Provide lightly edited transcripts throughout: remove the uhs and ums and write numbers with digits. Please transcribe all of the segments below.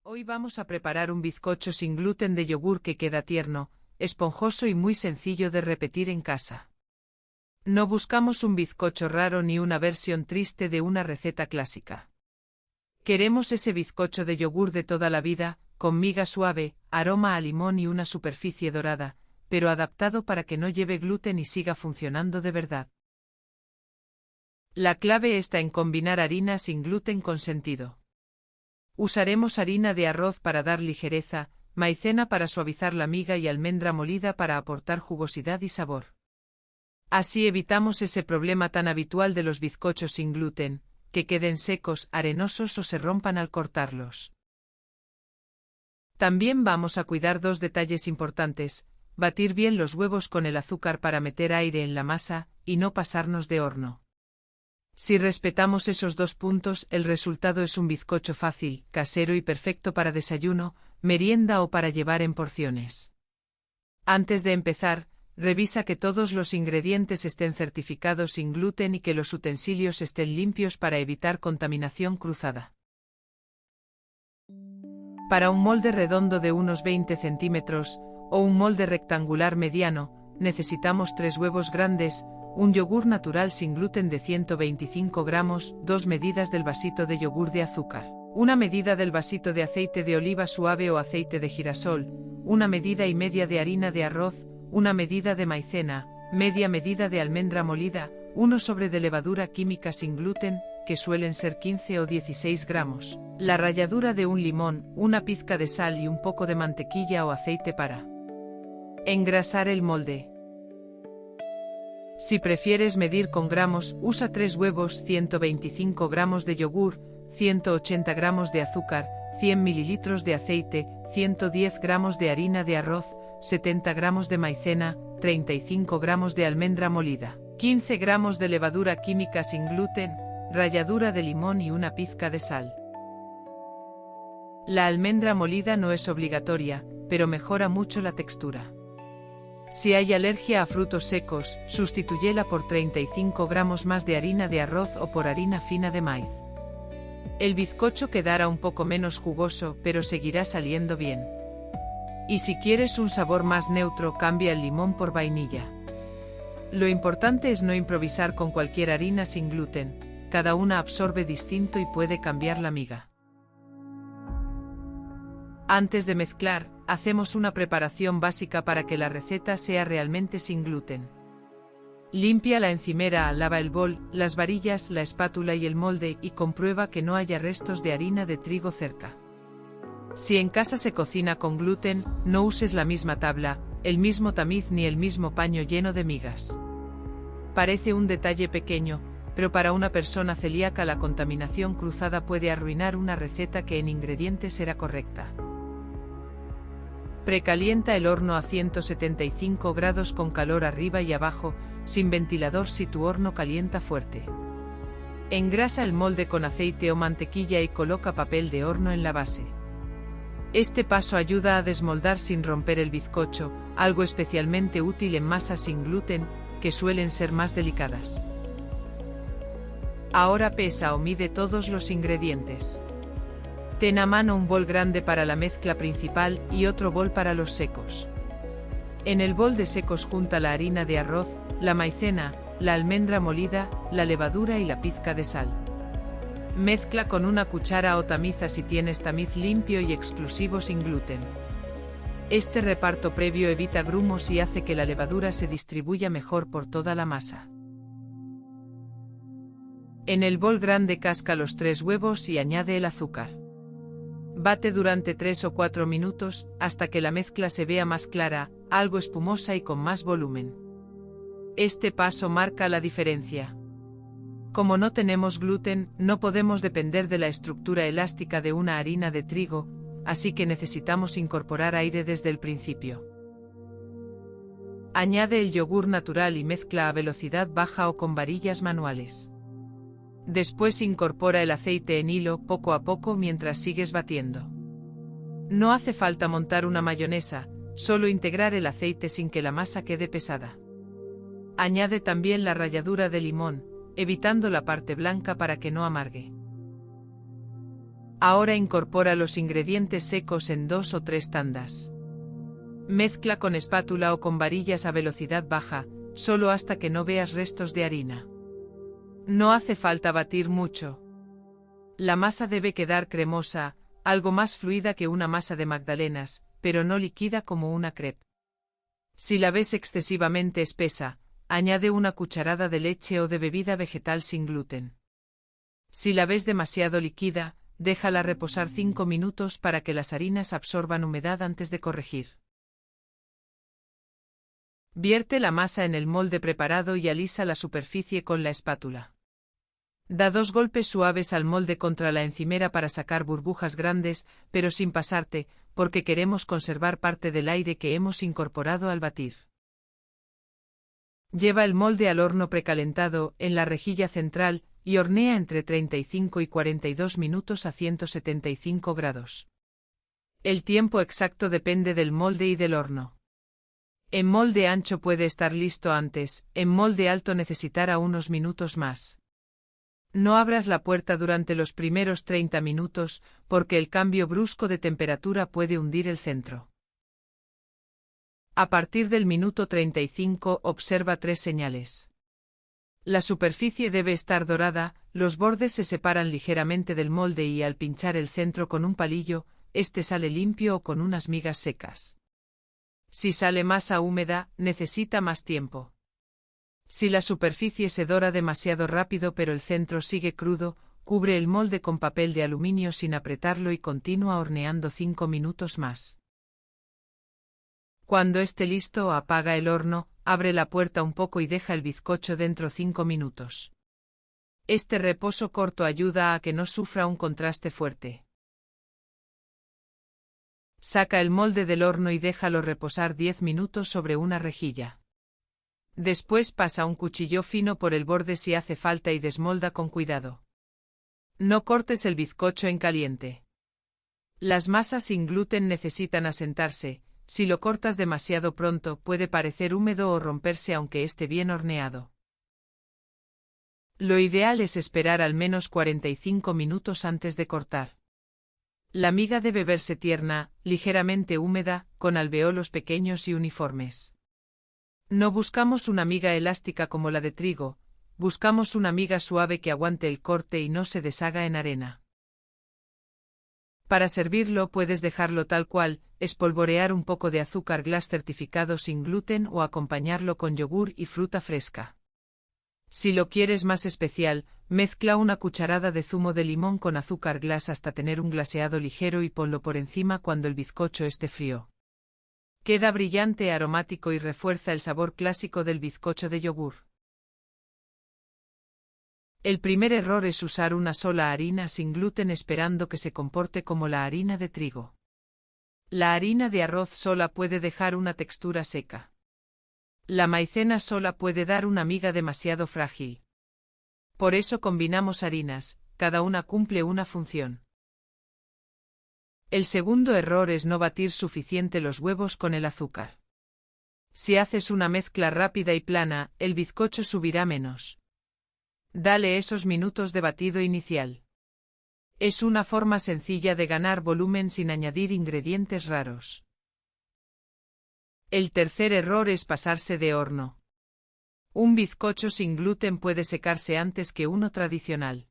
Hoy vamos a preparar un bizcocho sin gluten de yogur que queda tierno, esponjoso y muy sencillo de repetir en casa. No buscamos un bizcocho raro ni una versión triste de una receta clásica. Queremos ese bizcocho de yogur de toda la vida, con miga suave, aroma a limón y una superficie dorada, pero adaptado para que no lleve gluten y siga funcionando de verdad. La clave está en combinar harina sin gluten con sentido. Usaremos harina de arroz para dar ligereza, maicena para suavizar la miga y almendra molida para aportar jugosidad y sabor. Así evitamos ese problema tan habitual de los bizcochos sin gluten, que queden secos, arenosos o se rompan al cortarlos. También vamos a cuidar dos detalles importantes: batir bien los huevos con el azúcar para meter aire en la masa, y no pasarnos de horno. Si respetamos esos dos puntos, el resultado es un bizcocho fácil, casero y perfecto para desayuno, merienda o para llevar en porciones. Antes de empezar, revisa que todos los ingredientes estén certificados sin gluten y que los utensilios estén limpios para evitar contaminación cruzada. Para un molde redondo de unos 20 centímetros, o un molde rectangular mediano, necesitamos 3 huevos grandes, un yogur natural sin gluten de 125 gramos, 2 medidas del vasito de yogur de azúcar, una medida del vasito de aceite de oliva suave o aceite de girasol, una medida y media de harina de arroz, una medida de maicena, media medida de almendra molida, 1 sobre de levadura química sin gluten, que suelen ser 15 o 16 gramos, la ralladura de un limón, una pizca de sal y un poco de mantequilla o aceite para engrasar el molde. Si prefieres medir con gramos, usa 3 huevos, 125 gramos de yogur, 180 gramos de azúcar, 100 mililitros de aceite, 110 gramos de harina de arroz, 70 gramos de maicena, 35 gramos de almendra molida, 15 gramos de levadura química sin gluten, ralladura de limón y una pizca de sal. La almendra molida no es obligatoria, pero mejora mucho la textura. Si hay alergia a frutos secos, sustitúyela por 35 gramos más de harina de arroz o por harina fina de maíz. El bizcocho quedará un poco menos jugoso, pero seguirá saliendo bien. Y si quieres un sabor más neutro, cambia el limón por vainilla. Lo importante es no improvisar con cualquier harina sin gluten, cada una absorbe distinto y puede cambiar la miga. Antes de mezclar, hacemos una preparación básica para que la receta sea realmente sin gluten. Limpia la encimera, lava el bol, las varillas, la espátula y el molde y comprueba que no haya restos de harina de trigo cerca. Si en casa se cocina con gluten, no uses la misma tabla, el mismo tamiz ni el mismo paño lleno de migas. Parece un detalle pequeño, pero para una persona celíaca la contaminación cruzada puede arruinar una receta que en ingredientes era correcta. Precalienta el horno a 175 grados con calor arriba y abajo, sin ventilador si tu horno calienta fuerte. Engrasa el molde con aceite o mantequilla y coloca papel de horno en la base. Este paso ayuda a desmoldar sin romper el bizcocho, algo especialmente útil en masas sin gluten, que suelen ser más delicadas. Ahora pesa o mide todos los ingredientes. Ten a mano un bol grande para la mezcla principal y otro bol para los secos. En el bol de secos junta la harina de arroz, la maicena, la almendra molida, la levadura y la pizca de sal. Mezcla con una cuchara o tamiza si tienes tamiz limpio y exclusivo sin gluten. Este reparto previo evita grumos y hace que la levadura se distribuya mejor por toda la masa. En el bol grande casca los 3 huevos y añade el azúcar. Bate durante 3 o 4 minutos, hasta que la mezcla se vea más clara, algo espumosa y con más volumen. Este paso marca la diferencia. Como no tenemos gluten, no podemos depender de la estructura elástica de una harina de trigo, así que necesitamos incorporar aire desde el principio. Añade el yogur natural y mezcla a velocidad baja o con varillas manuales. Después incorpora el aceite en hilo poco a poco mientras sigues batiendo. No hace falta montar una mayonesa, solo integrar el aceite sin que la masa quede pesada. Añade también la ralladura de limón, evitando la parte blanca para que no amargue. Ahora incorpora los ingredientes secos en 2 o 3 tandas. Mezcla con espátula o con varillas a velocidad baja, solo hasta que no veas restos de harina. No hace falta batir mucho. La masa debe quedar cremosa, algo más fluida que una masa de magdalenas, pero no líquida como una crepe. Si la ves excesivamente espesa, añade una cucharada de leche o de bebida vegetal sin gluten. Si la ves demasiado líquida, déjala reposar 5 minutos para que las harinas absorban humedad antes de corregir. Vierte la masa en el molde preparado y alisa la superficie con la espátula. Da 2 golpes suaves al molde contra la encimera para sacar burbujas grandes, pero sin pasarte, porque queremos conservar parte del aire que hemos incorporado al batir. Lleva el molde al horno precalentado, en la rejilla central, y hornea entre 35 y 42 minutos a 175 grados. El tiempo exacto depende del molde y del horno. En molde ancho puede estar listo antes, en molde alto necesitará unos minutos más. No abras la puerta durante los primeros 30 minutos, porque el cambio brusco de temperatura puede hundir el centro. A partir del minuto 35 observa 3 señales. La superficie debe estar dorada, los bordes se separan ligeramente del molde y al pinchar el centro con un palillo, este sale limpio o con unas migas secas. Si sale masa húmeda, necesita más tiempo. Si la superficie se dora demasiado rápido pero el centro sigue crudo, cubre el molde con papel de aluminio sin apretarlo y continúa horneando 5 minutos más. Cuando esté listo, apaga el horno, abre la puerta un poco y deja el bizcocho dentro 5 minutos. Este reposo corto ayuda a que no sufra un contraste fuerte. Saca el molde del horno y déjalo reposar 10 minutos sobre una rejilla. Después pasa un cuchillo fino por el borde si hace falta y desmolda con cuidado. No cortes el bizcocho en caliente. Las masas sin gluten necesitan asentarse, si lo cortas demasiado pronto puede parecer húmedo o romperse aunque esté bien horneado. Lo ideal es esperar al menos 45 minutos antes de cortar. La miga debe verse tierna, ligeramente húmeda, con alveolos pequeños y uniformes. No buscamos una miga elástica como la de trigo, buscamos una miga suave que aguante el corte y no se deshaga en arena. Para servirlo puedes dejarlo tal cual, espolvorear un poco de azúcar glass certificado sin gluten o acompañarlo con yogur y fruta fresca. Si lo quieres más especial, mezcla una cucharada de zumo de limón con azúcar glass hasta tener un glaseado ligero y ponlo por encima cuando el bizcocho esté frío. Queda brillante, aromático y refuerza el sabor clásico del bizcocho de yogur. El primer error es usar una sola harina sin gluten esperando que se comporte como la harina de trigo. La harina de arroz sola puede dejar una textura seca. La maicena sola puede dar una miga demasiado frágil. Por eso combinamos harinas, cada una cumple una función. El segundo error es no batir suficiente los huevos con el azúcar. Si haces una mezcla rápida y plana, el bizcocho subirá menos. Dale esos minutos de batido inicial. Es una forma sencilla de ganar volumen sin añadir ingredientes raros. El tercer error es pasarse de horno. Un bizcocho sin gluten puede secarse antes que uno tradicional.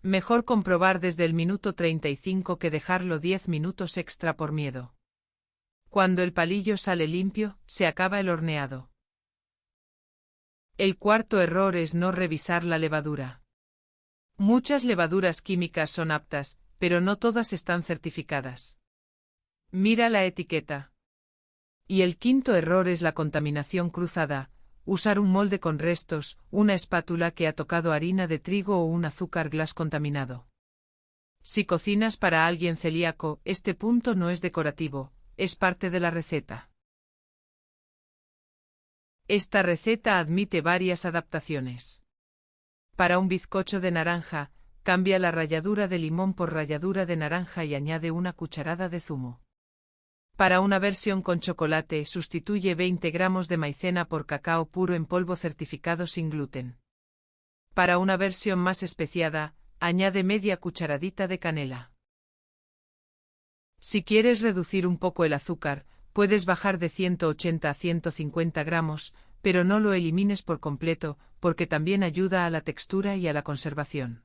Mejor comprobar desde el minuto 35 que dejarlo 10 minutos extra por miedo. Cuando el palillo sale limpio, se acaba el horneado. El cuarto error es no revisar la levadura. Muchas levaduras químicas son aptas, pero no todas están certificadas. Mira la etiqueta. Y el quinto error es la contaminación cruzada. Usar un molde con restos, una espátula que ha tocado harina de trigo o un azúcar glass contaminado. Si cocinas para alguien celíaco, este punto no es decorativo, es parte de la receta. Esta receta admite varias adaptaciones. Para un bizcocho de naranja, cambia la ralladura de limón por ralladura de naranja y añade una cucharada de zumo. Para una versión con chocolate, sustituye 20 gramos de maicena por cacao puro en polvo certificado sin gluten. Para una versión más especiada, añade media cucharadita de canela. Si quieres reducir un poco el azúcar, puedes bajar de 180 a 150 gramos, pero no lo elimines por completo, porque también ayuda a la textura y a la conservación.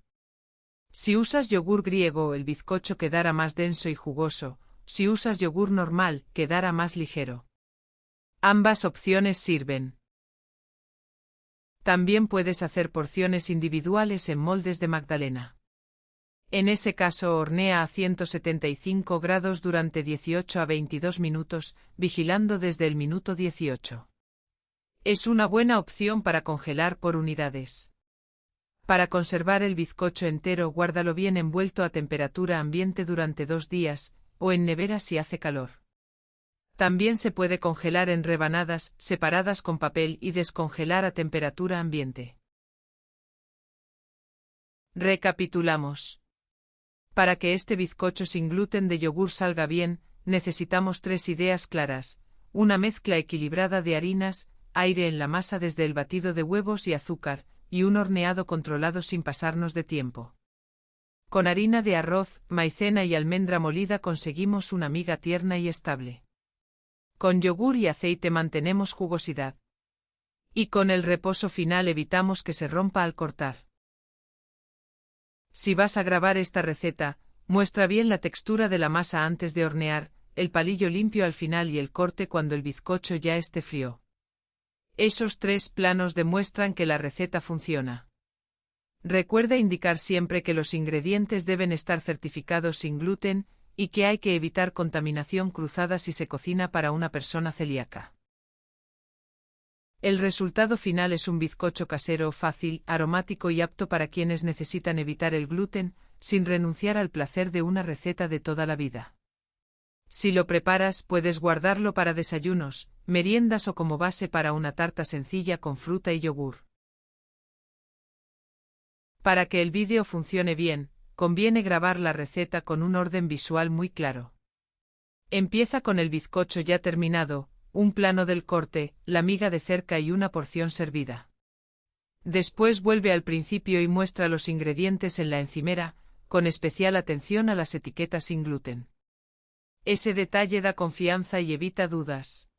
Si usas yogur griego, el bizcocho quedará más denso y jugoso; si usas yogur normal, quedará más ligero. Ambas opciones sirven. También puedes hacer porciones individuales en moldes de magdalena. En ese caso, hornea a 175 grados durante 18 a 22 minutos, vigilando desde el minuto 18. Es una buena opción para congelar por unidades. Para conservar el bizcocho entero, guárdalo bien envuelto a temperatura ambiente durante 2 días, o en nevera si hace calor. También se puede congelar en rebanadas, separadas con papel, y descongelar a temperatura ambiente. Recapitulamos. Para que este bizcocho sin gluten de yogur salga bien, necesitamos 3 ideas claras: una mezcla equilibrada de harinas, aire en la masa desde el batido de huevos y azúcar, y un horneado controlado sin pasarnos de tiempo. Con harina de arroz, maicena y almendra molida conseguimos una miga tierna y estable. Con yogur y aceite mantenemos jugosidad. Y con el reposo final evitamos que se rompa al cortar. Si vas a grabar esta receta, muestra bien la textura de la masa antes de hornear, el palillo limpio al final y el corte cuando el bizcocho ya esté frío. Esos 3 planos demuestran que la receta funciona. Recuerda indicar siempre que los ingredientes deben estar certificados sin gluten, y que hay que evitar contaminación cruzada si se cocina para una persona celíaca. El resultado final es un bizcocho casero fácil, aromático y apto para quienes necesitan evitar el gluten, sin renunciar al placer de una receta de toda la vida. Si lo preparas, puedes guardarlo para desayunos, meriendas o como base para una tarta sencilla con fruta y yogur. Para que el vídeo funcione bien, conviene grabar la receta con un orden visual muy claro. Empieza con el bizcocho ya terminado, un plano del corte, la miga de cerca y una porción servida. Después vuelve al principio y muestra los ingredientes en la encimera, con especial atención a las etiquetas sin gluten. Ese detalle da confianza y evita dudas.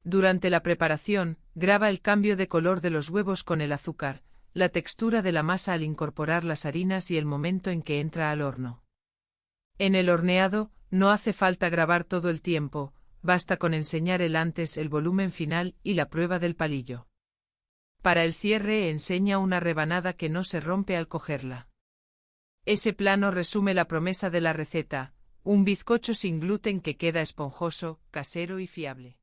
Durante la preparación, graba el cambio de color de los huevos con el azúcar, la textura de la masa al incorporar las harinas y el momento en que entra al horno. En el horneado, no hace falta grabar todo el tiempo, basta con enseñar el antes, el volumen final y la prueba del palillo. Para el cierre, enseña una rebanada que no se rompe al cogerla. Ese plano resume la promesa de la receta: un bizcocho sin gluten que queda esponjoso, casero y fiable.